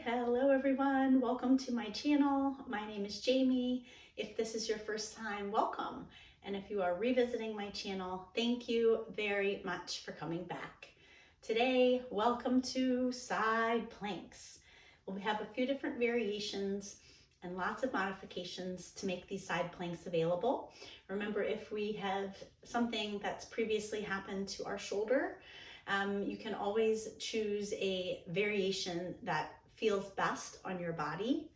right, hello everyone. Welcome to my channel. My name is Jamie. If this is your first time, welcome. And if you are revisiting my channel, thank you very much for coming back. Today, welcome to side planks. We have a few different variations and lots of modifications to make these side planks available. Remember, if we have something that's previously happened to our shoulder, you can always choose a variation that feels best on your body.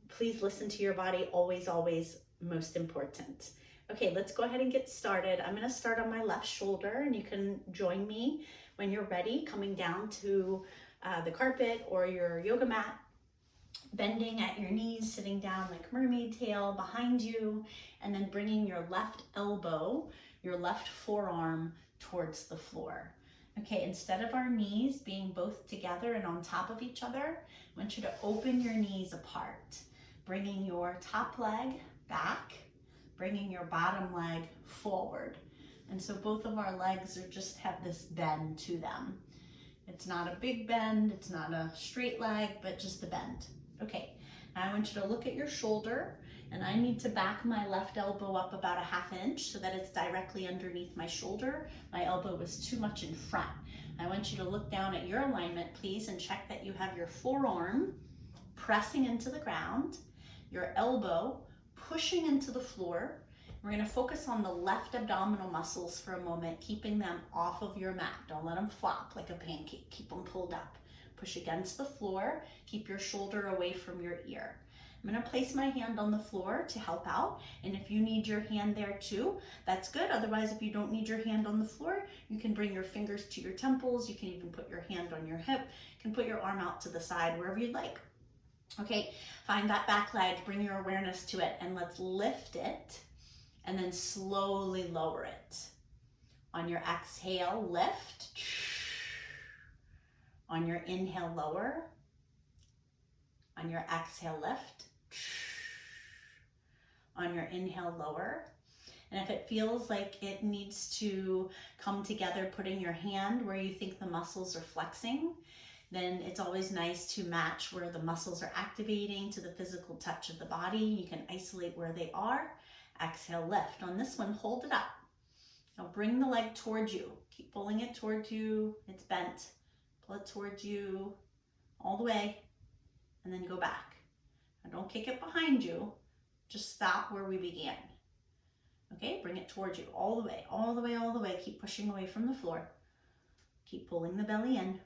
Please listen to your body, always, always most important. Okay, let's go ahead and get started. I'm gonna start on my left shoulder and you can join me when you're ready, coming down to the carpet or your yoga mat, bending at your knees, sitting down like mermaid tail behind you, and then bringing your left elbow, your left forearm towards the floor. Okay, instead of our knees being both together and on top of each other, I want you to open your knees apart, bringing your top leg back, bringing your bottom leg forward. And so both of our legs are just have this bend to them. It's not a big bend, it's not a straight leg, but just a bend. Okay, now I want you to look at your shoulder, and I need to back my left elbow up about a ½ inch so that it's directly underneath my shoulder. My elbow is too much in front. I want you to look down at your alignment, please, and check that you have your forearm pressing into the ground, your elbow pushing into the floor. We're gonna focus on the left abdominal muscles for a moment, keeping them off of your mat. Don't let them flop like a pancake. Keep them pulled up. Push against the floor. Keep your shoulder away from your ear. I'm gonna place my hand on the floor to help out. And if you need your hand there too, that's good. Otherwise, if you don't need your hand on the floor, you can bring your fingers to your temples. You can even put your hand on your hip. You can put your arm out to the side, wherever you'd like. Okay, find that back leg, bring your awareness to it, and let's lift it and then slowly lower it. On your exhale, lift. On your inhale, lower. On your exhale, lift. On your inhale, lower. And if it feels like it needs to come together, putting your hand where you think the muscles are flexing, then it's always nice to match where the muscles are activating to the physical touch of the body. You can isolate where they are. Exhale, lift. On this one, hold it up. Now bring the leg towards you. Keep pulling it towards you. It's bent. Pull it towards you all the way, and then go back. Now don't kick it behind you. Just stop where we began. Okay, bring it towards you all the way, all the way, all the way. Keep pushing away from the floor. Keep pulling the belly in.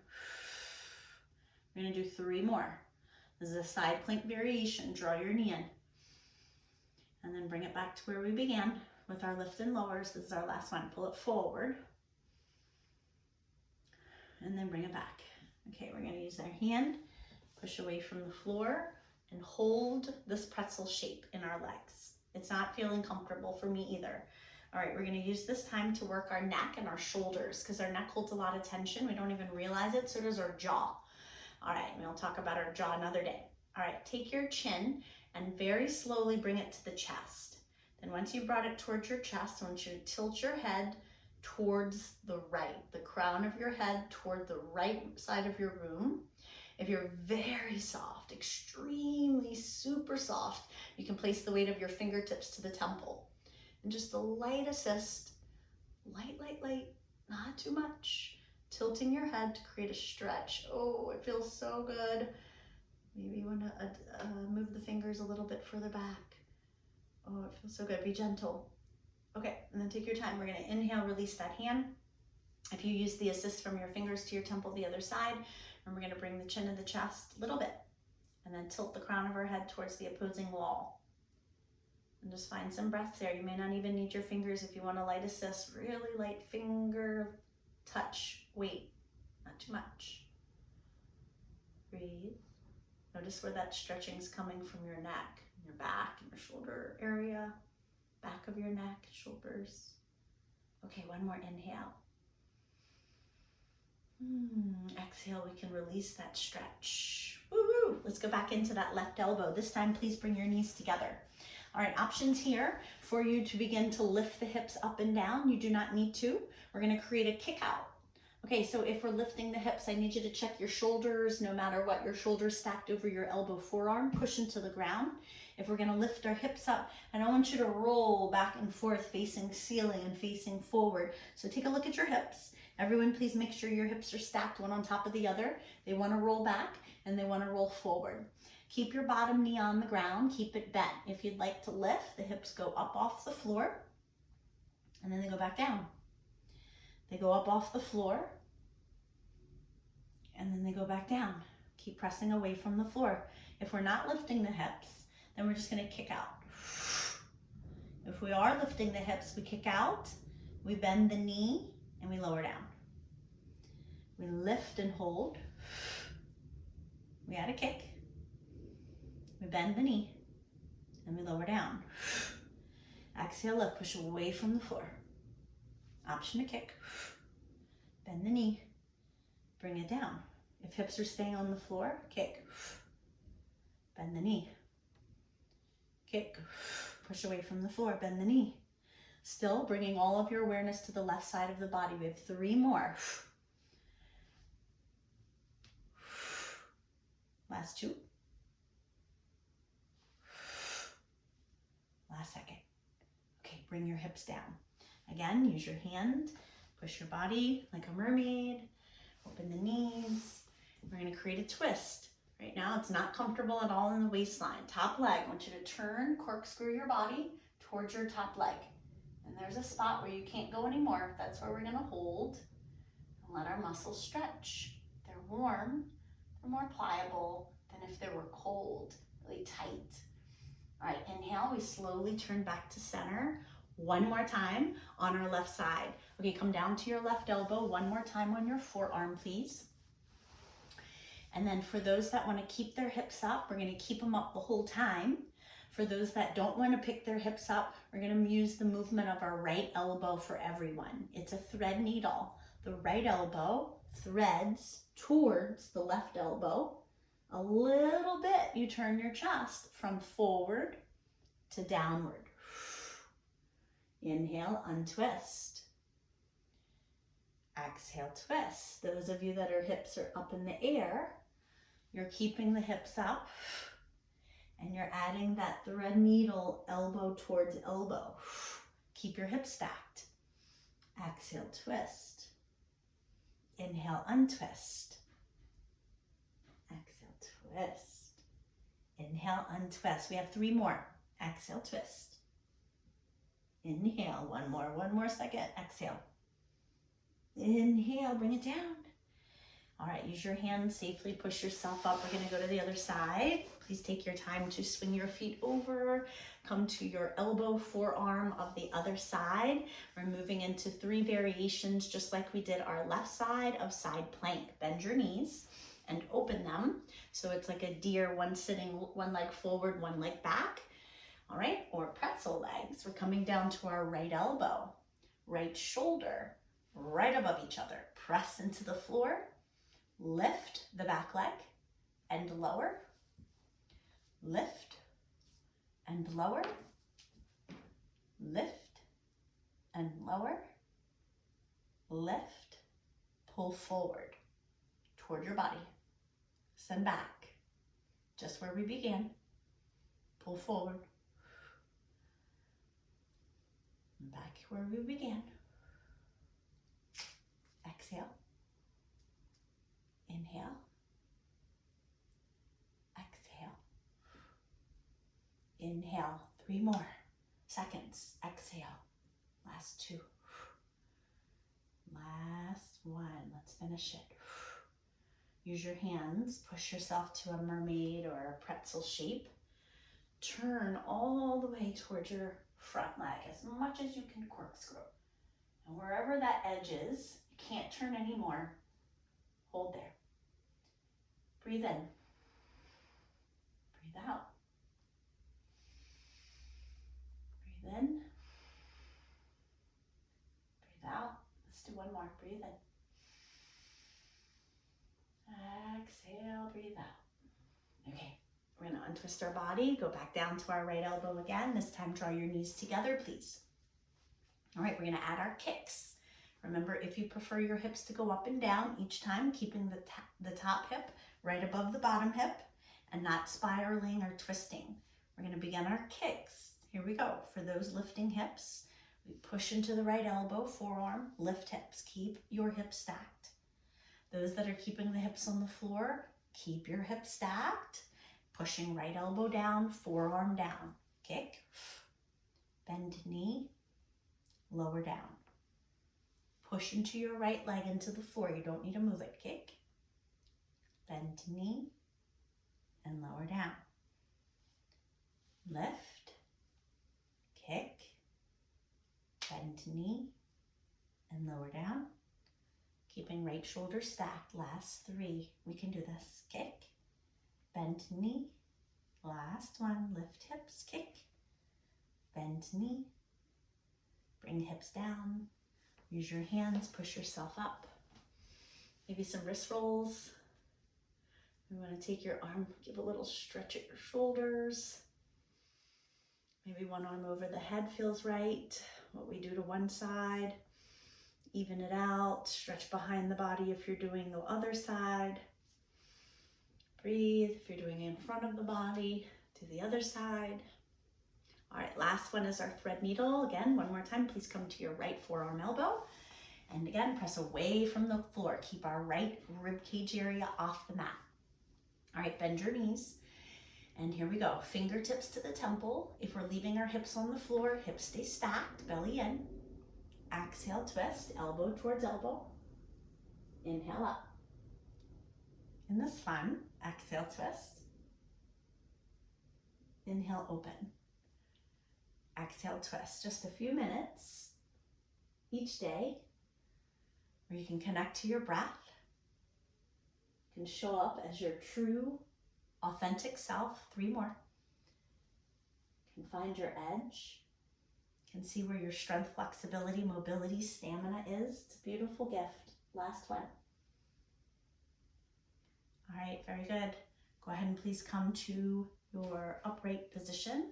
We're gonna do 3 more. This is a side plank variation. Draw your knee in. And then bring it back to where we began with our lift and lowers. This is our last one. Pull it forward. And then bring it back. Okay, we're gonna use our hand, push away from the floor, and hold this pretzel shape in our legs. It's not feeling comfortable for me either. All right, we're gonna use this time to work our neck and our shoulders because our neck holds a lot of tension. We don't even realize it, so does our jaw. All right, we'll talk about our jaw another day. All right, take your chin and very slowly bring it to the chest. Then once you brought it towards your chest, I want you to tilt your head towards the right, the crown of your head toward the right side of your room. If you're very soft, extremely super soft, you can place the weight of your fingertips to the temple. And just a light assist, light, light, light, not too much. Tilting your head to create a stretch. Oh, it feels so good. Maybe you want to move the fingers a little bit further back. Oh, it feels so good. Be gentle. Okay, and then take your time. We're gonna inhale, release that hand. If you use the assist from your fingers to your temple, the other side, and we're gonna bring the chin to the chest a little bit, and then tilt the crown of our head towards the opposing wall. And just find some breaths there. You may not even need your fingers if you want a light assist, really light finger touch, weight, not too much. Breathe. Notice where that stretching is coming from your neck, your back, and your shoulder area. Back of your neck, shoulders. Okay, one more inhale. Exhale, we can release that stretch. Woo-hoo. Let's go back into that left elbow. This time, please bring your knees together. All right, options here for you to begin to lift the hips up and down. You do not need to. We're gonna create a kick out. Okay, so if we're lifting the hips, I need you to check your shoulders. No matter what, your shoulders stacked over your elbow, forearm, push into the ground. If we're gonna lift our hips up, and I want you to roll back and forth, facing ceiling and facing forward. So take a look at your hips. Everyone, please make sure your hips are stacked one on top of the other. They wanna roll back and they wanna roll forward. Keep your bottom knee on the ground, keep it bent. If you'd like to lift, the hips go up off the floor, and then they go back down. They go up off the floor, and then they go back down. Keep pressing away from the floor. If we're not lifting the hips, then we're just gonna kick out. If we are lifting the hips, we kick out, we bend the knee, and we lower down. We lift and hold. We add a kick. We bend the knee, and we lower down. Exhale, lift, push away from the floor. Option to kick. Bend the knee, bring it down. If hips are staying on the floor, kick. Bend the knee. Kick. Push away from the floor, bend the knee. Still bringing all of your awareness to the left side of the body. We have 3 more. Last 2. Last second. Okay, bring your hips down. Again, use your hand, push your body like a mermaid, open the knees. We're gonna create a twist. Right now, it's not comfortable at all in the waistline. Top leg, I want you to turn, corkscrew your body towards your top leg. And there's a spot where you can't go anymore. That's where we're gonna hold and let our muscles stretch. They're warm, they're more pliable than if they were cold, really tight. All right, inhale, we slowly turn back to center. One more time on our left side. Okay, come down to your left elbow. One more time on your forearm, please. And then for those that want to keep their hips up, we're going to keep them up the whole time. For those that don't want to pick their hips up, we're going to use the movement of our right elbow for everyone. It's a thread needle. The right elbow threads towards the left elbow. A little bit, you turn your chest from forward to downward. Inhale, untwist. Exhale, twist. Those of you that are hips are up in the air, you're keeping the hips up and you're adding that thread needle elbow towards elbow. Keep your hips stacked. Exhale, twist. Inhale, untwist. Exhale, twist. Inhale, untwist. We have 3 more. Exhale, twist. Inhale, one more second. Exhale. Inhale, bring it down. All right, use your hands, safely push yourself up. We're gonna go to the other side. Please take your time to swing your feet over. Come to your elbow, forearm of the other side. We're moving into 3 variations, just like we did our left side of side plank. Bend your knees and open them. So it's like a deer, one sitting, one leg forward, one leg back. All right, or pretzel legs. We're coming down to our right elbow, right shoulder, right above each other. Press into the floor, lift the back leg and lower, lift and lower, lift and lower, lift, pull forward toward your body, send back, just where we began, pull forward, back where we began. Exhale. Inhale. Exhale. Inhale. 3 more seconds. Exhale. Last 2. Last 1. Let's finish it. Use your hands. Push yourself to a mermaid or a pretzel shape. Turn all the way towards your front leg as much as you can corkscrew. And wherever that edge is, you can't turn anymore. Hold there. Breathe in. Breathe out. Breathe in. Breathe out. Let's do one more. Breathe in. Exhale, breathe out. Okay, we're gonna untwist our body, go back down to our right elbow again. This time draw your knees together, please. All right, we're gonna add our kicks. Remember, if you prefer your hips to go up and down each time, keeping the top hip right above the bottom hip and not spiraling or twisting. We're going to begin our kicks. Here we go. For those lifting hips, we push into the right elbow, forearm, lift hips. Keep your hips stacked. Those that are keeping the hips on the floor, keep your hips stacked. Pushing right elbow down, forearm down. Kick, bend knee, lower down. Push into your right leg into the floor. You don't need to move it. Kick, bend knee, and lower down. Lift, kick, bend knee, and lower down. Keeping right shoulder stacked. Last 3. We can do this. Kick, bend knee. Last one. Lift hips. Kick, bend knee. Bring hips down. Use your hands. Push yourself up. Maybe some wrist rolls. You want to take your arm, give a little stretch at your shoulders. Maybe one arm over the head feels right. What we do to one side. Even it out. Stretch behind the body if you're doing the other side. Breathe. If you're doing in front of the body, to the other side. All right, last one is our thread needle. Again, one more time, please come to your right forearm elbow. And again, press away from the floor. Keep our right rib cage area off the mat. All right, bend your knees. And here we go. Fingertips to the temple. If we're leaving our hips on the floor, hips stay stacked, belly in. Exhale, twist, elbow towards elbow. Inhale up. In this fun, exhale, twist. Inhale, open. Exhale, twist. Just a few minutes each day where you can connect to your breath, can show up as your true, authentic self. 3 more. Can find your edge. Can see where your strength, flexibility, mobility, stamina is. It's a beautiful gift. Last one. All right, very good. Go ahead and please come to your upright position.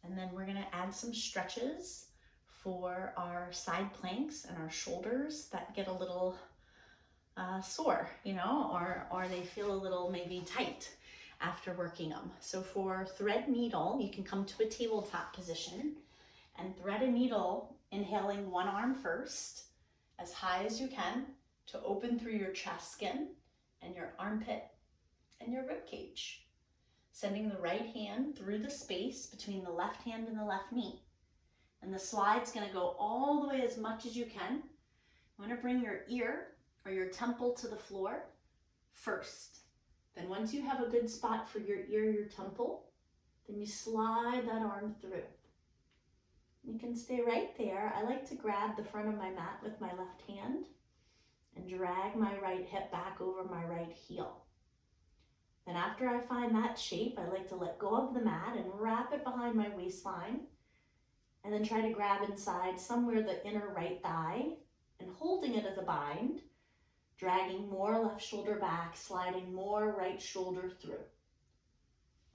And then we're gonna add some stretches for our side planks and our shoulders that get a little sore, you know, or they feel a little maybe tight after working them. So for thread needle, you can come to a tabletop position and thread a needle, inhaling one arm first, as high as you can, to open through your chest skin and your armpit and your rib cage. Sending the right hand through the space between the left hand and the left knee. And the slide's gonna go all the way as much as you can. You wanna bring your ear or your temple to the floor first. Then once you have a good spot for your ear, your temple, then you slide that arm through. You can stay right there. I like to grab the front of my mat with my left hand and drag my right hip back over my right heel. Then after I find that shape, I like to let go of the mat and wrap it behind my waistline, and then try to grab inside somewhere the inner right thigh and holding it as a bind, dragging more left shoulder back, sliding more right shoulder through.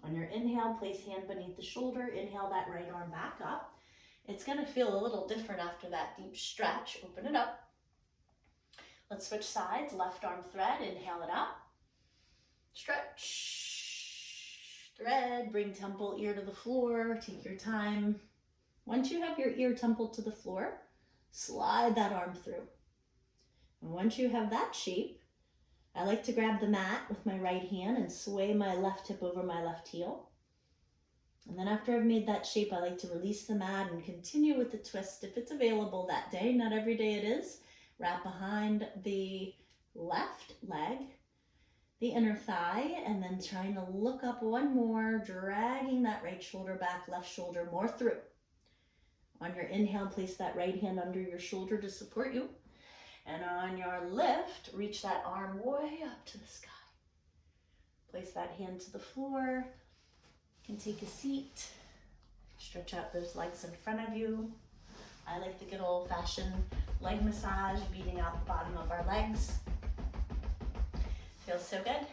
On your inhale, place hand beneath the shoulder, inhale that right arm back up. It's gonna feel a little different after that deep stretch. Open it up. Let's switch sides, left arm thread, inhale it up. Stretch, thread, bring temple, ear to the floor, take your time. Once you have your ear temple to the floor, slide that arm through. And once you have that shape, I like to grab the mat with my right hand and sway my left hip over my left heel. And then after I've made that shape, I like to release the mat and continue with the twist if it's available that day. Not every day it is. Wrap behind the left leg, the inner thigh, and then trying to look up one more, dragging that right shoulder back, left shoulder more through. On your inhale, place that right hand under your shoulder to support you. And on your lift, reach that arm way up to the sky. Place that hand to the floor. You can take a seat. Stretch out those legs in front of you. I like the good old-fashioned leg massage, beating out the bottom of our legs. Feels so good.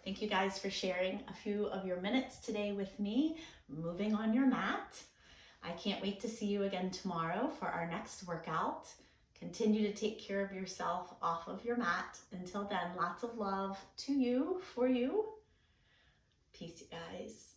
Thank you guys for sharing a few of your minutes today with me, moving on your mat. I can't wait to see you again tomorrow for our next workout. Continue to take care of yourself off of your mat. Until then, lots of love to you, for you. Peace, you guys.